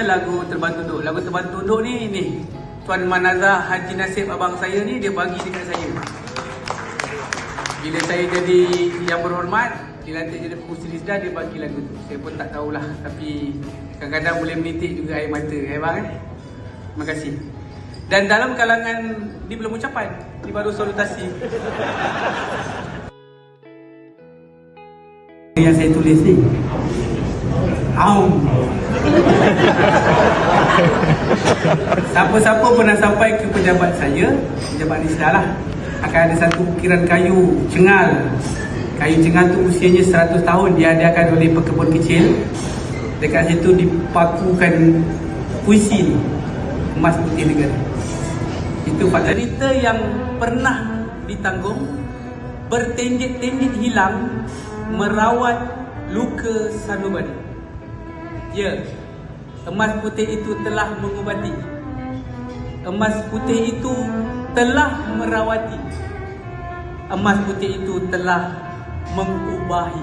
Lagu Terbang Tunduk. Lagu Terbang Tunduk ni Tuan Manazah Haji Nasib abang saya ni dia bagi dekat saya. Bila saya jadi yang berhormat, dilantik jadi pengurusi Risda, dia bagi lagu tu. Saya pun tak tahulah, tapi kadang-kadang boleh menitik juga air mata bang. Terima kasih. Dan dalam kalangan ni belum ucapan, ni baru salutasi. Yang saya tulis ni siapa-siapa pernah sampai ke pejabat saya, pejabat Risda lah, akan ada satu ukiran kayu cengal. Kayu cengal tu usianya 100 tahun, dihadiahkan oleh pekebun kecil. Dekat situ dipakukan puisi ni, Emas Putih Negara. Itu cerita yang pernah ditanggung, bertenjit-tenjit hilang, merawat luka sanubari. Ya, emas putih itu telah mengubati. Emas putih itu telah merawati. Emas putih itu telah mengubahi.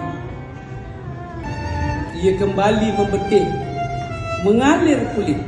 Ia kembali membetik, mengalir pulih